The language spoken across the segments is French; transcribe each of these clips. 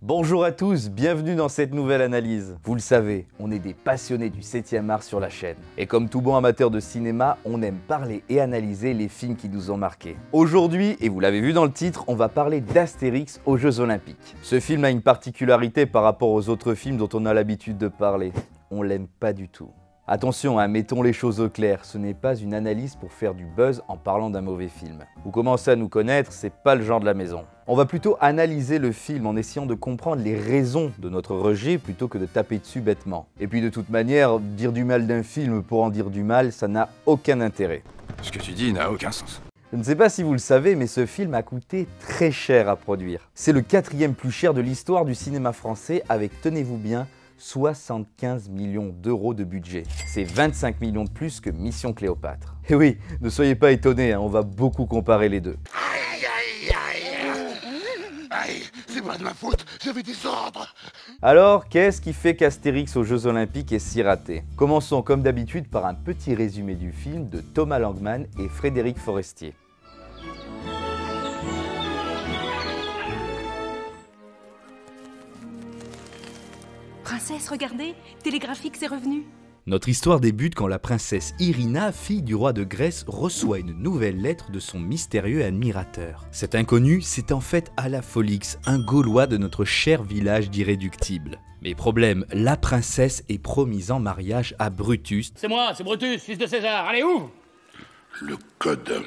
Bonjour à tous, bienvenue dans cette nouvelle analyse. Vous le savez, on est des passionnés du 7e art sur la chaîne. Et comme tout bon amateur de cinéma, on aime parler et analyser les films qui nous ont marqués. Aujourd'hui, et vous l'avez vu dans le titre, on va parler d'Astérix aux Jeux Olympiques. Ce film a une particularité par rapport aux autres films dont on a l'habitude de parler. On l'aime pas du tout. Attention, mettons les choses au clair, ce n'est pas une analyse pour faire du buzz en parlant d'un mauvais film. Vous commencez à nous connaître, c'est pas le genre de la maison. On va plutôt analyser le film en essayant de comprendre les raisons de notre rejet plutôt que de taper dessus bêtement. Et puis de toute manière, dire du mal d'un film pour en dire du mal, ça n'a aucun intérêt. Ce que tu dis n'a aucun sens. Je ne sais pas si vous le savez, mais ce film a coûté très cher à produire. C'est le 4e plus cher de l'histoire du cinéma français avec, tenez-vous bien, 75 millions d'euros de budget. C'est 25 millions de plus que Mission Cléopâtre. Et oui, ne soyez pas étonnés, on va beaucoup comparer les deux. Aïe, c'est pas de ma faute, j'avais des ordres. Alors, qu'est-ce qui fait qu'Astérix aux Jeux Olympiques est si raté? Commençons comme d'habitude par un petit résumé du film de Thomas Langmann et Frédéric Forestier. Princesse, regardez, Télégraphique est revenu. Notre histoire débute quand la princesse Irina, fille du roi de Grèce, reçoit une nouvelle lettre de son mystérieux admirateur. Cet inconnu, c'est en fait Alafolix, un Gaulois de notre cher village d'Irréductible. Mais problème, la princesse est promise en mariage à Brutus. C'est moi, c'est Brutus, fils de César, allez ouvre! Le code.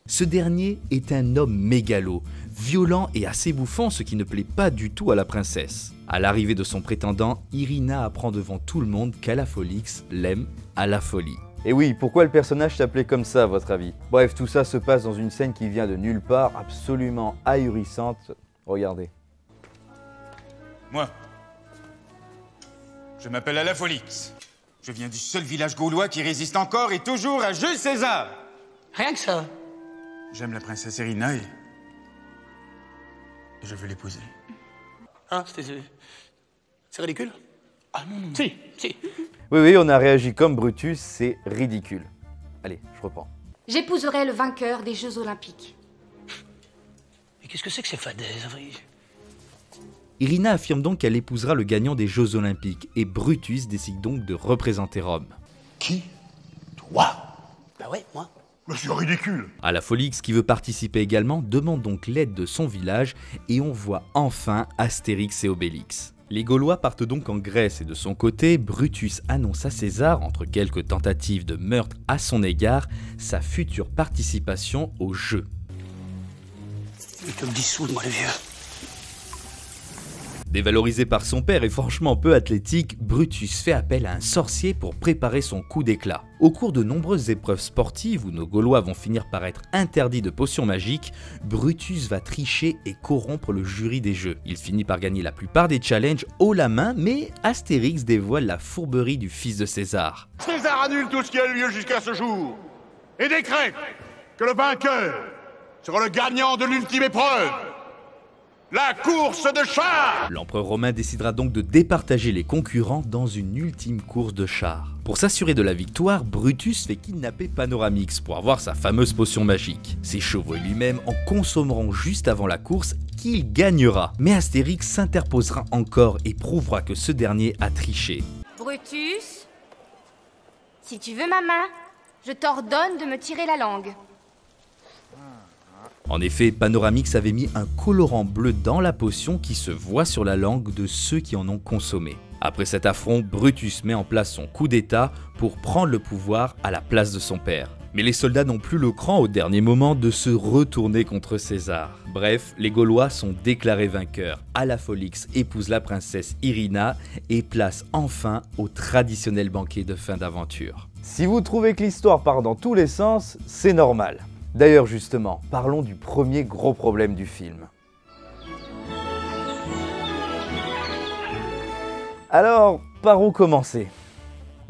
Ce dernier est un homme mégalo, violent et assez bouffant, ce qui ne plaît pas du tout à la princesse. À l'arrivée de son prétendant, Irina apprend devant tout le monde qu'Alafolix l'aime à la folie. Et oui, pourquoi le personnage s'appelait comme ça à votre avis? Bref, tout ça se passe dans une scène qui vient de nulle part, absolument ahurissante. Regardez. Moi, je m'appelle Alafolix. Je viens du seul village gaulois qui résiste encore et toujours à Jules César. Rien que ça. J'aime la princesse Irina et je veux l'épouser. Hein, c'est ridicule? Ah non, non. Si. Oui, on a réagi comme Brutus, c'est ridicule. Allez, je reprends. J'épouserai le vainqueur des Jeux Olympiques. Mais qu'est-ce que c'est que ces fadaises? Irina affirme donc qu'elle épousera le gagnant des Jeux Olympiques et Brutus décide donc de représenter Rome. Qui? Toi? Bah ouais, moi. Mais c'est ridicule. Alafolix, qui veut participer également, demande donc l'aide de son village et on voit enfin Astérix et Obélix. Les Gaulois partent donc en Grèce et de son côté, Brutus annonce à César, entre quelques tentatives de meurtre à son égard, sa future participation aux Jeux. Il peut me dissoudre, moi, le vieux. Dévalorisé par son père et franchement peu athlétique, Brutus fait appel à un sorcier pour préparer son coup d'éclat. Au cours de nombreuses épreuves sportives où nos Gaulois vont finir par être interdits de potions magiques, Brutus va tricher et corrompre le jury des Jeux. Il finit par gagner la plupart des challenges haut la main, mais Astérix dévoile la fourberie du fils de César. César annule tout ce qui a eu lieu jusqu'à ce jour et décrète que le vainqueur sera le gagnant de l'ultime épreuve. La course de chars! L'empereur romain décidera donc de départager les concurrents dans une ultime course de chars. Pour s'assurer de la victoire, Brutus fait kidnapper Panoramix pour avoir sa fameuse potion magique. Ses chevaux et lui-même en consommeront juste avant la course qu'il gagnera. Mais Astérix s'interposera encore et prouvera que ce dernier a triché. Brutus, si tu veux ma main, je t'ordonne de me tirer la langue. En effet, Panoramix avait mis un colorant bleu dans la potion qui se voit sur la langue de ceux qui en ont consommé. Après cet affront, Brutus met en place son coup d'état pour prendre le pouvoir à la place de son père. Mais les soldats n'ont plus le cran au dernier moment de se retourner contre César. Bref, les Gaulois sont déclarés vainqueurs. Alafolix épouse la princesse Irina et place enfin au traditionnel banquet de fin d'aventure. Si vous trouvez que l'histoire part dans tous les sens, c'est normal. D'ailleurs justement, parlons du premier gros problème du film. Alors, par où commencer?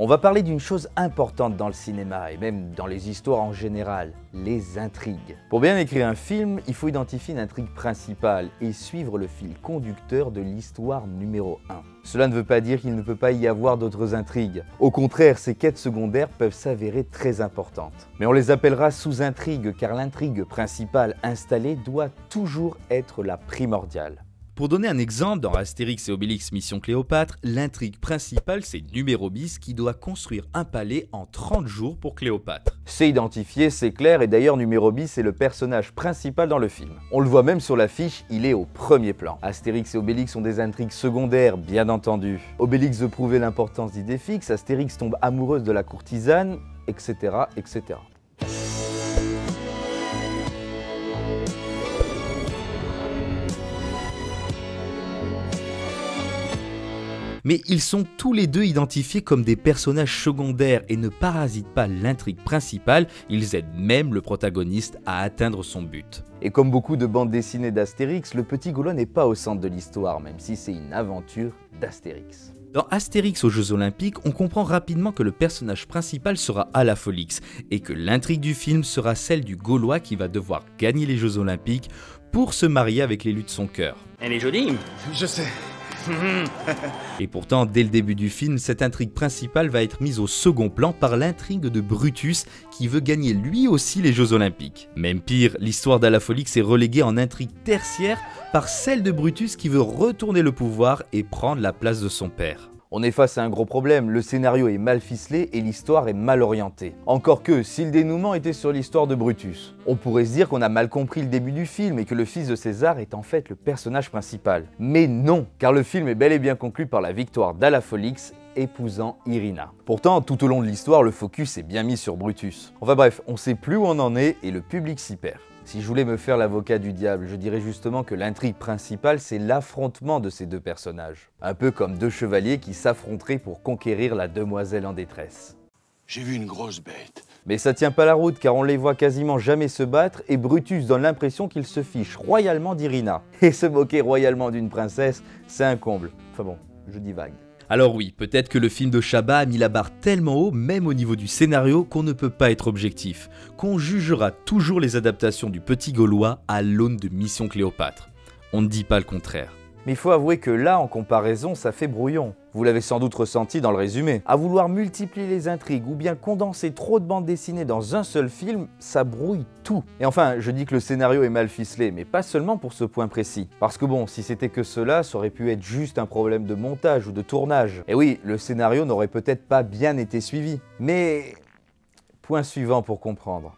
On va parler d'une chose importante dans le cinéma et même dans les histoires en général, les intrigues. Pour bien écrire un film, il faut identifier une intrigue principale et suivre le fil conducteur de l'histoire numéro 1. Cela ne veut pas dire qu'il ne peut pas y avoir d'autres intrigues. Au contraire, ces quêtes secondaires peuvent s'avérer très importantes. Mais on les appellera sous-intrigues car l'intrigue principale installée doit toujours être la primordiale. Pour donner un exemple, dans Astérix et Obélix Mission Cléopâtre, l'intrigue principale c'est Numérobis qui doit construire un palais en 30 jours pour Cléopâtre. C'est identifié, c'est clair, et d'ailleurs Numérobis est le personnage principal dans le film. On le voit même sur l'affiche, il est au premier plan. Astérix et Obélix ont des intrigues secondaires, bien entendu. Obélix veut prouver l'importance d'idées fixes, Astérix tombe amoureuse de la courtisane, etc., etc. Mais ils sont tous les deux identifiés comme des personnages secondaires et ne parasitent pas l'intrigue principale, ils aident même le protagoniste à atteindre son but. Et comme beaucoup de bandes dessinées d'Astérix, le petit Gaulois n'est pas au centre de l'histoire, même si c'est une aventure d'Astérix. Dans Astérix aux Jeux Olympiques, on comprend rapidement que le personnage principal sera Alafolix et que l'intrigue du film sera celle du Gaulois qui va devoir gagner les Jeux Olympiques pour se marier avec l'élu de son cœur. Elle est jolie. Je sais. Et pourtant, dès le début du film, cette intrigue principale va être mise au second plan par l'intrigue de Brutus qui veut gagner lui aussi les Jeux Olympiques. Même pire, l'histoire d'Alafolix est reléguée en intrigue tertiaire par celle de Brutus qui veut retourner le pouvoir et prendre la place de son père. On est face à un gros problème, le scénario est mal ficelé et l'histoire est mal orientée. Encore que, si le dénouement était sur l'histoire de Brutus, on pourrait se dire qu'on a mal compris le début du film et que le fils de César est en fait le personnage principal. Mais non, car le film est bel et bien conclu par la victoire d'Alafolix épousant Irina. Pourtant, tout au long de l'histoire, le focus est bien mis sur Brutus. Enfin bref, on sait plus où on en est et le public s'y perd. Si je voulais me faire l'avocat du diable, je dirais justement que l'intrigue principale, c'est l'affrontement de ces deux personnages. Un peu comme deux chevaliers qui s'affronteraient pour conquérir la demoiselle en détresse. J'ai vu une grosse bête. Mais ça tient pas la route car on les voit quasiment jamais se battre et Brutus donne l'impression qu'il se fiche royalement d'Irina. Et se moquer royalement d'une princesse, c'est un comble. Enfin bon, je divague. Alors oui, peut-être que le film de Chabat a mis la barre tellement haut, même au niveau du scénario, qu'on ne peut pas être objectif, qu'on jugera toujours les adaptations du Petit Gaulois à l'aune de Mission Cléopâtre. On ne dit pas le contraire. Mais il faut avouer que là, en comparaison, ça fait brouillon. Vous l'avez sans doute ressenti dans le résumé. À vouloir multiplier les intrigues ou bien condenser trop de bandes dessinées dans un seul film, ça brouille tout. Et enfin, je dis que le scénario est mal ficelé, mais pas seulement pour ce point précis. Parce que bon, si c'était que cela, ça aurait pu être juste un problème de montage ou de tournage. Et oui, le scénario n'aurait peut-être pas bien été suivi. Mais... point suivant pour comprendre.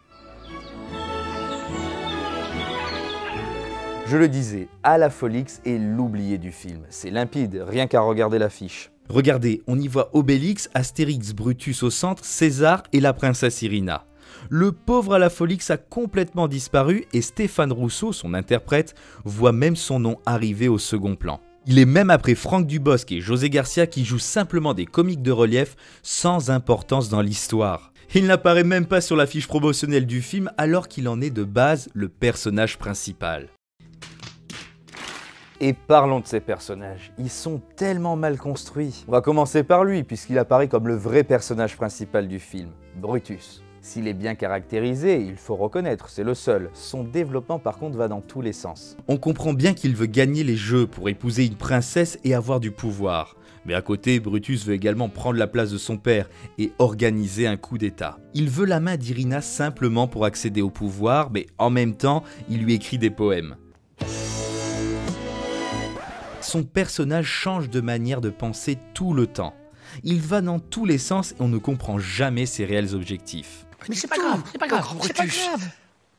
Je le disais, Alafolix est l'oublié du film. C'est limpide, rien qu'à regarder l'affiche. Regardez, on y voit Obélix, Astérix, Brutus au centre, César et la princesse Irina. Le pauvre Alafolix a complètement disparu et Stéphane Rousseau, son interprète, voit même son nom arriver au second plan. Il est même après Franck Dubosc et José Garcia qui jouent simplement des comiques de relief sans importance dans l'histoire. Il n'apparaît même pas sur l'affiche promotionnelle du film alors qu'il en est de base le personnage principal. Et parlons de ces personnages, ils sont tellement mal construits. On va commencer par lui, puisqu'il apparaît comme le vrai personnage principal du film, Brutus. S'il est bien caractérisé, il faut reconnaître, c'est le seul. Son développement par contre va dans tous les sens. On comprend bien qu'il veut gagner les jeux pour épouser une princesse et avoir du pouvoir. Mais à côté, Brutus veut également prendre la place de son père et organiser un coup d'état. Il veut la main d'Irina simplement pour accéder au pouvoir, mais en même temps, il lui écrit des poèmes. Son personnage change de manière de penser tout le temps. Il va dans tous les sens et on ne comprend jamais ses réels objectifs. Mais c'est pas grave, c'est pas grave, c'est pas grave.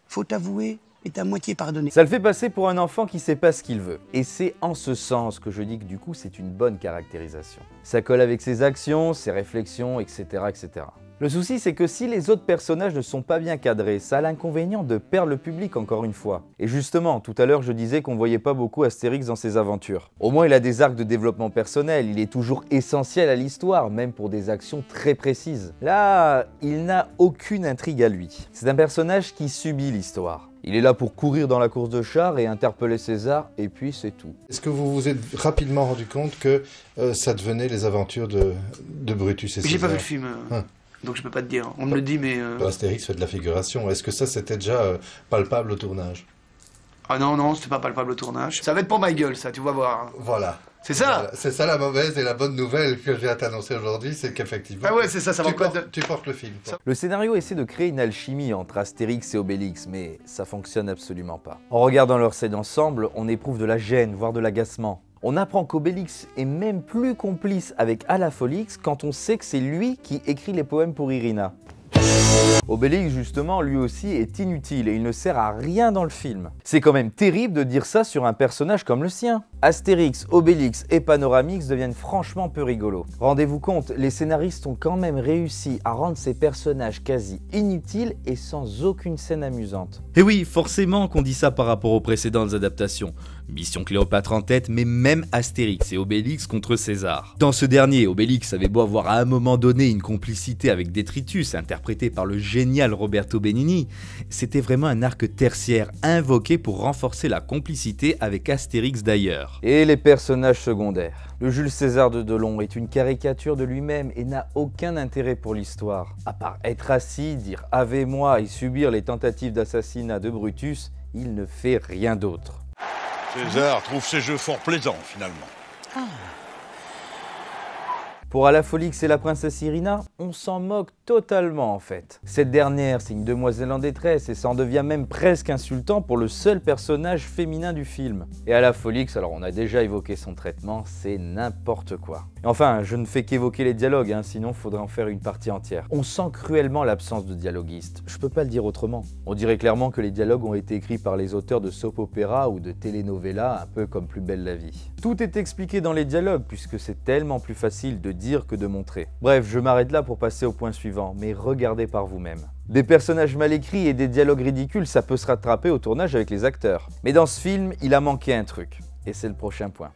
Faut t'avouer, est à moitié pardonné. Ça le fait passer pour un enfant qui sait pas ce qu'il veut. Et c'est en ce sens que je dis que du coup c'est une bonne caractérisation. Ça colle avec ses actions, ses réflexions, etc. etc. Le souci c'est que si les autres personnages ne sont pas bien cadrés, ça a l'inconvénient de perdre le public encore une fois. Et justement, tout à l'heure je disais qu'on voyait pas beaucoup Astérix dans ses aventures. Au moins il a des arcs de développement personnel, il est toujours essentiel à l'histoire, même pour des actions très précises. Là, il n'a aucune intrigue à lui. C'est un personnage qui subit l'histoire. Il est là pour courir dans la course de chars et interpeller César, et puis c'est tout. Est-ce que vous vous êtes rapidement rendu compte que ça devenait les aventures de Brutus et César? J'ai pas vu le film, donc je peux pas te dire. On me le dit, mais... Astérix fait de la figuration. Est-ce que ça, c'était déjà palpable au tournage? Ah non, non, c'était pas palpable au tournage. Ça va être pour ma gueule, ça, tu vas voir. Voilà. C'est ça. Voilà, c'est ça la mauvaise et la bonne nouvelle que j'ai à t'annoncer aujourd'hui, c'est qu'effectivement... Ah ouais, c'est ça, ça va tu portes le film. Quoi. Le scénario essaie de créer une alchimie entre Astérix et Obélix, mais ça fonctionne absolument pas. En regardant leur scène ensemble, on éprouve de la gêne, voire de l'agacement. On apprend qu'Obélix est même plus complice avec Alafolix quand on sait que c'est lui qui écrit les poèmes pour Irina. Obélix, justement, lui aussi est inutile et il ne sert à rien dans le film. C'est quand même terrible de dire ça sur un personnage comme le sien. Astérix, Obélix et Panoramix deviennent franchement peu rigolos. Rendez-vous compte, les scénaristes ont quand même réussi à rendre ces personnages quasi inutiles et sans aucune scène amusante. Et oui, forcément qu'on dit ça par rapport aux précédentes adaptations. Mission Cléopâtre en tête, mais même Astérix et Obélix contre César. Dans ce dernier, Obélix avait beau avoir à un moment donné une complicité avec Détritus, interprété par le génial Roberto Benigni, c'était vraiment un arc tertiaire invoqué pour renforcer la complicité avec Astérix d'ailleurs. Et les personnages secondaires. Le Jules César de Delon est une caricature de lui-même et n'a aucun intérêt pour l'histoire. À part être assis, dire « Ave moi » et subir les tentatives d'assassinat de Brutus, il ne fait rien d'autre. César trouve ces jeux fort plaisants, finalement. Pour Alafolix et la princesse Irina, on s'en moque totalement en fait. Cette dernière, c'est une demoiselle en détresse et ça en devient même presque insultant pour le seul personnage féminin du film. Et Alafolix, alors on a déjà évoqué son traitement, c'est n'importe quoi. Et enfin, je ne fais qu'évoquer les dialogues, sinon faudrait en faire une partie entière. On sent cruellement l'absence de dialoguiste, je peux pas le dire autrement. On dirait clairement que les dialogues ont été écrits par les auteurs de soap opéra ou de telenovela, un peu comme Plus belle la vie. Tout est expliqué dans les dialogues puisque c'est tellement plus facile de dire que de montrer. Bref, je m'arrête là pour passer au point suivant, mais regardez par vous-même. Des personnages mal écrits et des dialogues ridicules, ça peut se rattraper au tournage avec les acteurs. Mais dans ce film, il a manqué un truc. Et c'est le prochain point.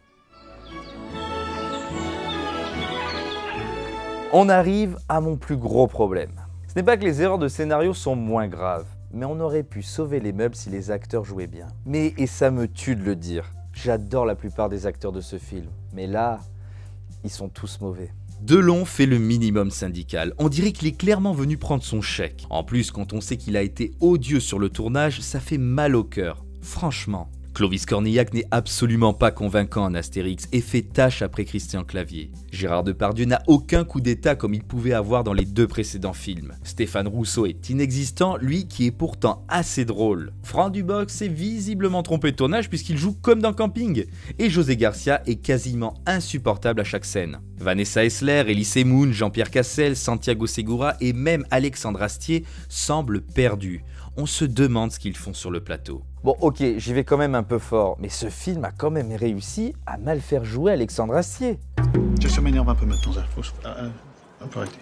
On arrive à mon plus gros problème. Ce n'est pas que les erreurs de scénario sont moins graves, mais on aurait pu sauver les meubles si les acteurs jouaient bien. Mais, et ça me tue de le dire, j'adore la plupart des acteurs de ce film, mais là, ils sont tous mauvais. Delon fait le minimum syndical, on dirait qu'il est clairement venu prendre son chèque. En plus, quand on sait qu'il a été odieux sur le tournage, ça fait mal au cœur, franchement. Clovis Cornillac n'est absolument pas convaincant en Astérix et fait tâche après Christian Clavier. Gérard Depardieu n'a aucun coup d'état comme il pouvait avoir dans les deux précédents films. Stéphane Rousseau est inexistant, lui qui est pourtant assez drôle. Franck Dubosc s'est visiblement trompé de tournage puisqu'il joue comme dans Camping. Et José Garcia est quasiment insupportable à chaque scène. Vanessa Hessler, Elie Moon, Jean-Pierre Cassel, Santiago Segura et même Alexandre Astier semblent perdus. On se demande ce qu'ils font sur le plateau. Bon ok, j'y vais quand même un peu fort, mais ce film a quand même réussi à mal faire jouer Alexandre Astier. Ça m'énerve un peu maintenant, ça. Faut arrêter.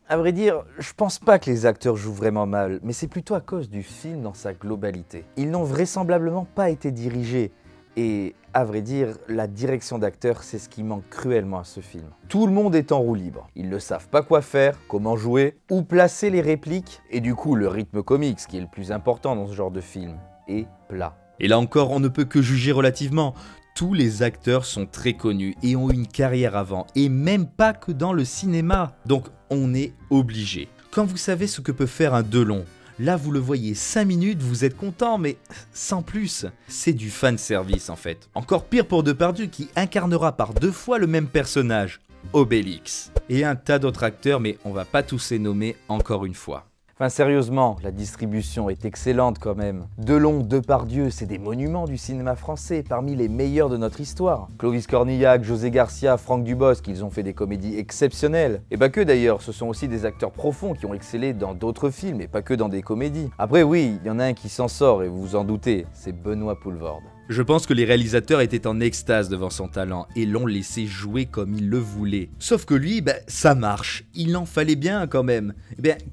À vrai dire, je pense pas que les acteurs jouent vraiment mal, mais c'est plutôt à cause du film dans sa globalité. Ils n'ont vraisemblablement pas été dirigés. Et à vrai dire, la direction d'acteurs, c'est ce qui manque cruellement à ce film. Tout le monde est en roue libre. Ils ne savent pas quoi faire, comment jouer, où placer les répliques, et du coup le rythme comique, ce qui est le plus important dans ce genre de film, est plat. Et là encore, on ne peut que juger relativement. Tous les acteurs sont très connus et ont une carrière avant, et même pas que dans le cinéma. Donc on est obligé. Quand vous savez ce que peut faire un Delon, là, vous le voyez 5 minutes, vous êtes content, mais sans plus. C'est du fanservice en fait. Encore pire pour Depardieu qui incarnera par 2 fois le même personnage, Obélix. Et un tas d'autres acteurs, mais on va pas tous les nommer encore une fois. Enfin sérieusement, la distribution est excellente quand même. Delon, Depardieu, c'est des monuments du cinéma français, parmi les meilleurs de notre histoire. Clovis Cornillac, José Garcia, Franck Dubosc, ils ont fait des comédies exceptionnelles. Et pas que d'ailleurs, ce sont aussi des acteurs profonds qui ont excellé dans d'autres films et pas que dans des comédies. Après oui, il y en a un qui s'en sort et vous vous en doutez, c'est Benoît Poelvoorde. Je pense que les réalisateurs étaient en extase devant son talent et l'ont laissé jouer comme il le voulait. Sauf que lui, ça marche, il en fallait bien quand même.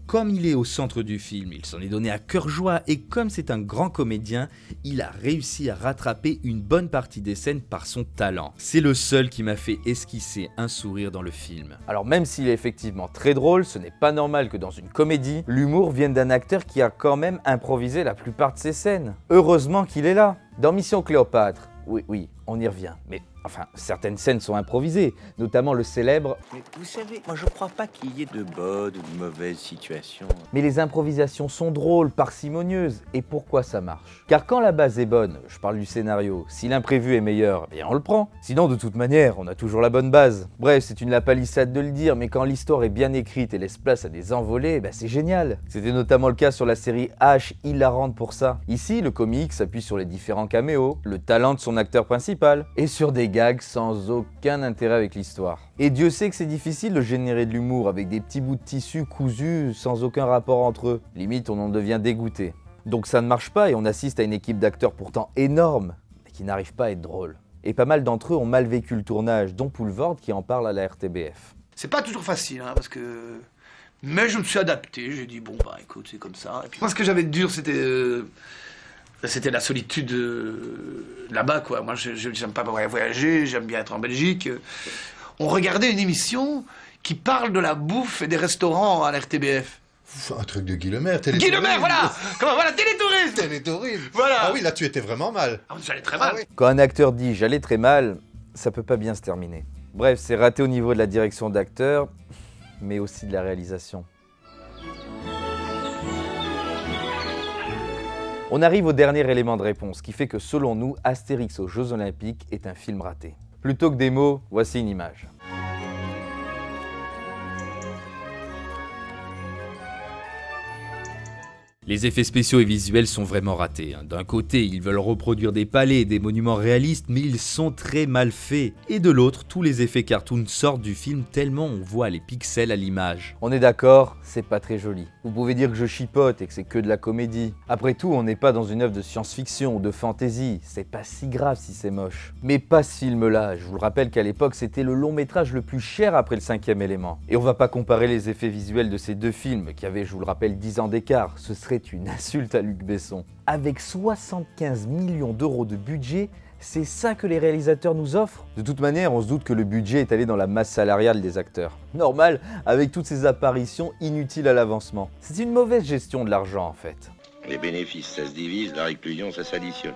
Comme il est au centre du film, il s'en est donné à cœur joie et comme c'est un grand comédien, il a réussi à rattraper une bonne partie des scènes par son talent. C'est le seul qui m'a fait esquisser un sourire dans le film. Alors même s'il est effectivement très drôle, ce n'est pas normal que dans une comédie, l'humour vienne d'un acteur qui a quand même improvisé la plupart de ses scènes. Heureusement qu'il est là. Dans Mission Cléopâtre, oui, on y revient. Mais enfin, certaines scènes sont improvisées, notamment le célèbre « Mais vous savez, moi je crois pas qu'il y ait de bonnes ou de mauvaises situations. » Mais les improvisations sont drôles, parcimonieuses. Et pourquoi ça marche? Car quand la base est bonne, je parle du scénario, si l'imprévu est meilleur, eh bien on le prend. Sinon, de toute manière, on a toujours la bonne base. Bref, c'est une lapalissade de le dire, mais quand l'histoire est bien écrite et laisse place à des envolées, bah c'est génial. C'était notamment le cas sur la série H, hilarante pour ça. Ici, le comique s'appuie sur les différents caméos, le talent de son acteur principal, et sur des gags sans aucun intérêt avec l'histoire. Et Dieu sait que c'est difficile de générer de l'humour avec des petits bouts de tissu cousus sans aucun rapport entre eux. Limite, on en devient dégoûté. Donc ça ne marche pas et on assiste à une équipe d'acteurs pourtant énorme, mais qui n'arrive pas à être drôle. Et pas mal d'entre eux ont mal vécu le tournage, dont Poulvord qui en parle à la RTBF. C'est pas toujours facile, hein, parce que... Mais je me suis adapté, j'ai dit, bon bah écoute, c'est comme ça. Et puis, moi ce que j'avais de dur, c'était la solitude là-bas, quoi. Moi, j'aime pas voyager, j'aime bien être en Belgique. On regardait une émission qui parle de la bouffe et des restaurants à la RTBF. Un truc de Guy Lemaire, Guy Lemaire, voilà. Comment, voilà, télétourisme. Télétourisme. Voilà. Ah oui, là, tu étais vraiment mal. Ah, j'allais très mal. Ah, oui. Quand un acteur dit « j'allais très mal », ça peut pas bien se terminer. Bref, c'est raté au niveau de la direction d'acteur, mais aussi de la réalisation. On arrive au dernier élément de réponse qui fait que selon nous, Astérix aux Jeux Olympiques est un film raté. Plutôt que des mots, voici une image. Les effets spéciaux et visuels sont vraiment ratés. D'un côté, ils veulent reproduire des palais et des monuments réalistes, mais ils sont très mal faits. Et de l'autre, tous les effets cartoon sortent du film tellement on voit les pixels à l'image. On est d'accord, c'est pas très joli. Vous pouvez dire que je chipote et que c'est que de la comédie. Après tout, on n'est pas dans une œuvre de science-fiction ou de fantasy, c'est pas si grave si c'est moche. Mais pas ce film-là, je vous le rappelle qu'à l'époque, c'était le long métrage le plus cher après le 5e élément. Et on va pas comparer les effets visuels de ces deux films, qui avaient, je vous le rappelle, 10 ans d'écart, ce serait une insulte à Luc Besson. Avec 75 millions d'euros de budget, c'est ça que les réalisateurs nous offrent? De toute manière, on se doute que le budget est allé dans la masse salariale des acteurs. Normal, avec toutes ces apparitions inutiles à l'avancement. C'est une mauvaise gestion de l'argent en fait. Les bénéfices, ça se divise, la réclusion, ça s'additionne.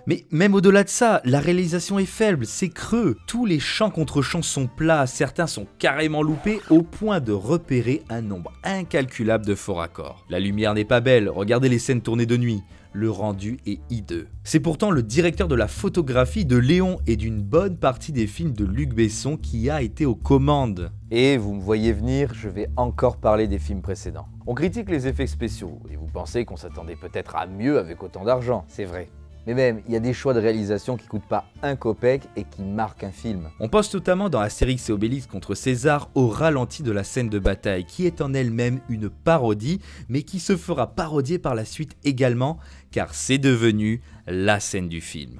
Mais même au-delà de ça, la réalisation est faible, c'est creux. Tous les champs contre champs sont plats, certains sont carrément loupés au point de repérer un nombre incalculable de faux raccords. La lumière n'est pas belle, regardez les scènes tournées de nuit. Le rendu est hideux. C'est pourtant le directeur de la photographie de Léon et d'une bonne partie des films de Luc Besson qui a été aux commandes. Et vous me voyez venir, je vais encore parler des films précédents. On critique les effets spéciaux et vous pensez qu'on s'attendait peut-être à mieux avec autant d'argent, c'est vrai. Mais même, il y a des choix de réalisation qui coûtent pas un copec et qui marquent un film. On pense notamment dans Astérix et Obélix contre César au ralenti de la scène de bataille, qui est en elle-même une parodie, mais qui se fera parodier par la suite également, car c'est devenu la scène du film.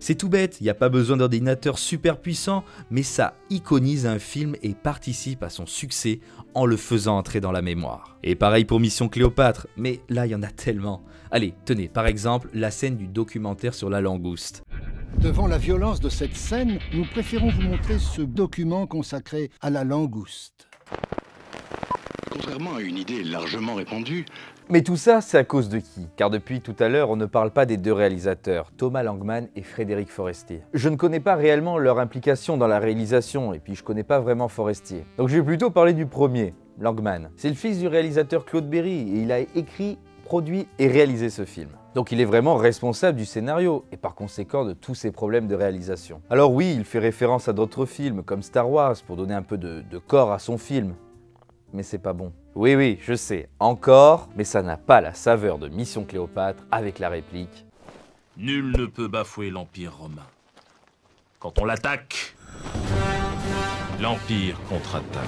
C'est tout bête, il n'y a pas besoin d'ordinateur super puissant, mais ça iconise un film et participe à son succès en le faisant entrer dans la mémoire. Et pareil pour Mission Cléopâtre, mais là il y en a tellement. Allez, tenez, par exemple, la scène du documentaire sur la langouste. Devant la violence de cette scène, nous préférons vous montrer ce document consacré à la langouste. Contrairement à une idée largement répandue... Mais tout ça, c'est à cause de qui? Car depuis tout à l'heure, on ne parle pas des deux réalisateurs, Thomas Langmann et Frédéric Forestier. Je ne connais pas réellement leur implication dans la réalisation, et puis je connais pas vraiment Forestier. Donc je vais plutôt parler du premier, Langmann. C'est le fils du réalisateur Claude Berry, et il a écrit, produit et réalisé ce film. Donc il est vraiment responsable du scénario, et par conséquent de tous ces problèmes de réalisation. Alors oui, il fait référence à d'autres films, comme Star Wars, pour donner un peu de corps à son film. Mais c'est pas bon. Oui, je sais, encore, mais ça n'a pas la saveur de Mission Cléopâtre avec la réplique « Nul ne peut bafouer l'Empire romain. Quand on l'attaque, l'Empire contre-attaque. »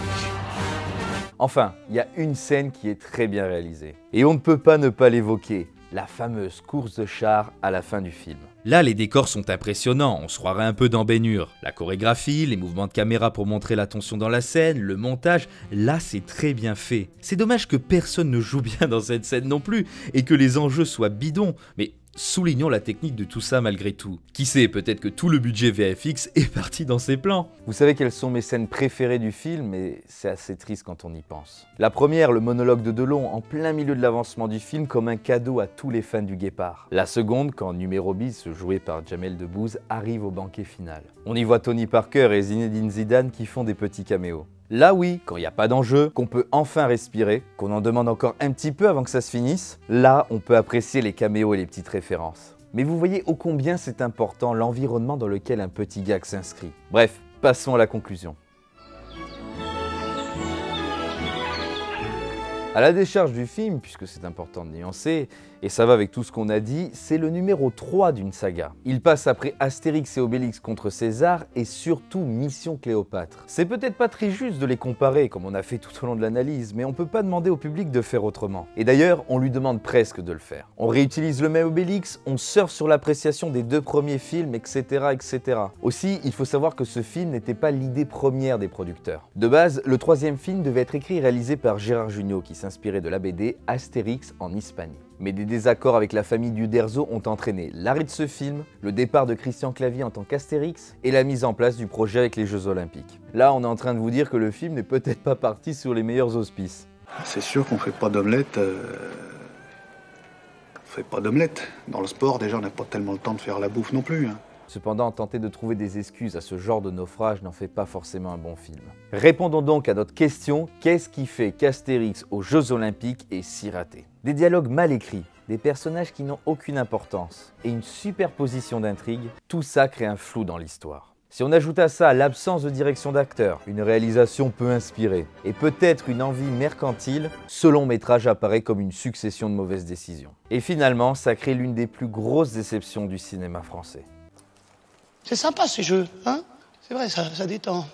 Enfin, il y a une scène qui est très bien réalisée. Et on ne peut pas ne pas l'évoquer, la fameuse course de chars à la fin du film. Là, les décors sont impressionnants, on se croirait un peu dans Ben-Hur. La chorégraphie, les mouvements de caméra pour montrer la tension dans la scène, le montage, là c'est très bien fait. C'est dommage que personne ne joue bien dans cette scène non plus, et que les enjeux soient bidons, mais Soulignons la technique de tout ça malgré tout. Qui sait, peut-être que tout le budget VFX est parti dans ces plans. Vous savez quelles sont mes scènes préférées du film, et c'est assez triste quand on y pense. La première, le monologue de Delon, en plein milieu de l'avancement du film, comme un cadeau à tous les fans du Guépard. La seconde, quand Numéro Bis, joué par Jamel Debbouze, arrive au banquet final. On y voit Tony Parker et Zinedine Zidane qui font des petits caméos. Là oui, quand il n'y a pas d'enjeu, qu'on peut enfin respirer, qu'on en demande encore un petit peu avant que ça se finisse, là on peut apprécier les caméos et les petites références. Mais vous voyez ô combien c'est important l'environnement dans lequel un petit gag s'inscrit. Bref, passons à la conclusion. À la décharge du film, puisque c'est important de nuancer, et ça va avec tout ce qu'on a dit, c'est le numéro 3 d'une saga. Il passe après Astérix et Obélix contre César et surtout Mission Cléopâtre. C'est peut-être pas très juste de les comparer comme on a fait tout au long de l'analyse, mais on peut pas demander au public de faire autrement. Et d'ailleurs, on lui demande presque de le faire. On réutilise le même Obélix, on surfe sur l'appréciation des 2 premiers films, etc., etc. Aussi, il faut savoir que ce film n'était pas l'idée première des producteurs. De base, le 3e film devait être écrit et réalisé par Gérard Jugnot, qui s'inspirait de la BD Astérix en Hispanie. Mais des désaccords avec la famille d'Uderzo ont entraîné l'arrêt de ce film, le départ de Christian Clavier en tant qu'Astérix et la mise en place du projet avec les Jeux Olympiques. Là, on est en train de vous dire que le film n'est peut-être pas parti sur les meilleurs auspices. C'est sûr qu'on fait pas d'omelette. On fait pas d'omelette. Dans le sport, déjà, on n'a pas tellement le temps de faire la bouffe non plus. Hein. Cependant, tenter de trouver des excuses à ce genre de naufrage n'en fait pas forcément un bon film. Répondons donc à notre question, qu'est-ce qui fait qu'Astérix aux Jeux Olympiques est si raté? Des dialogues mal écrits, des personnages qui n'ont aucune importance et une superposition d'intrigues, tout ça crée un flou dans l'histoire. Si on ajoute à ça l'absence de direction d'acteur, une réalisation peu inspirée et peut-être une envie mercantile, ce long métrage apparaît comme une succession de mauvaises décisions. Et finalement, ça crée l'une des plus grosses déceptions du cinéma français. C'est sympa ces jeux, hein? C'est vrai, ça détend.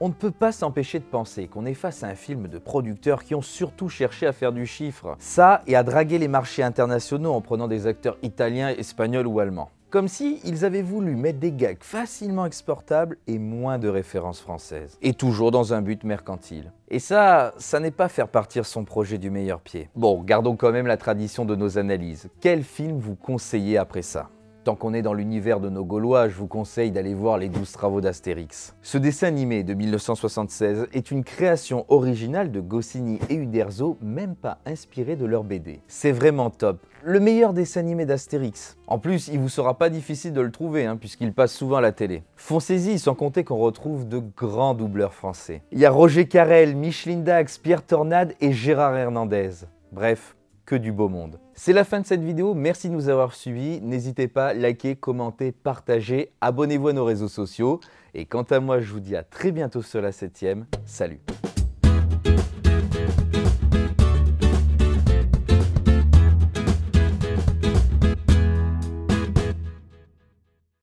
On ne peut pas s'empêcher de penser qu'on est face à un film de producteurs qui ont surtout cherché à faire du chiffre. Ça et à draguer les marchés internationaux en prenant des acteurs italiens, espagnols ou allemands. Comme si ils avaient voulu mettre des gags facilement exportables et moins de références françaises. Et toujours dans un but mercantile. Et ça n'est pas faire partir son projet du meilleur pied. Bon, gardons quand même la tradition de nos analyses. Quel film vous conseillez après ça ? Tant qu'on est dans l'univers de nos Gaulois, je vous conseille d'aller voir les 12 travaux d'Astérix. Ce dessin animé de 1976 est une création originale de Goscinny et Uderzo, même pas inspiré de leur BD. C'est vraiment top, le meilleur dessin animé d'Astérix. En plus, il vous sera pas difficile de le trouver, puisqu'il passe souvent à la télé. Foncez-y, sans compter qu'on retrouve de grands doubleurs français. Il y a Roger Carrel, Micheline Dax, Pierre Tornade et Gérard Hernandez. Bref, que du beau monde. C'est la fin de cette vidéo, merci de nous avoir suivis. N'hésitez pas à liker, commenter, partager, abonnez-vous à nos réseaux sociaux. Et quant à moi, je vous dis à très bientôt sur la 7e. Salut!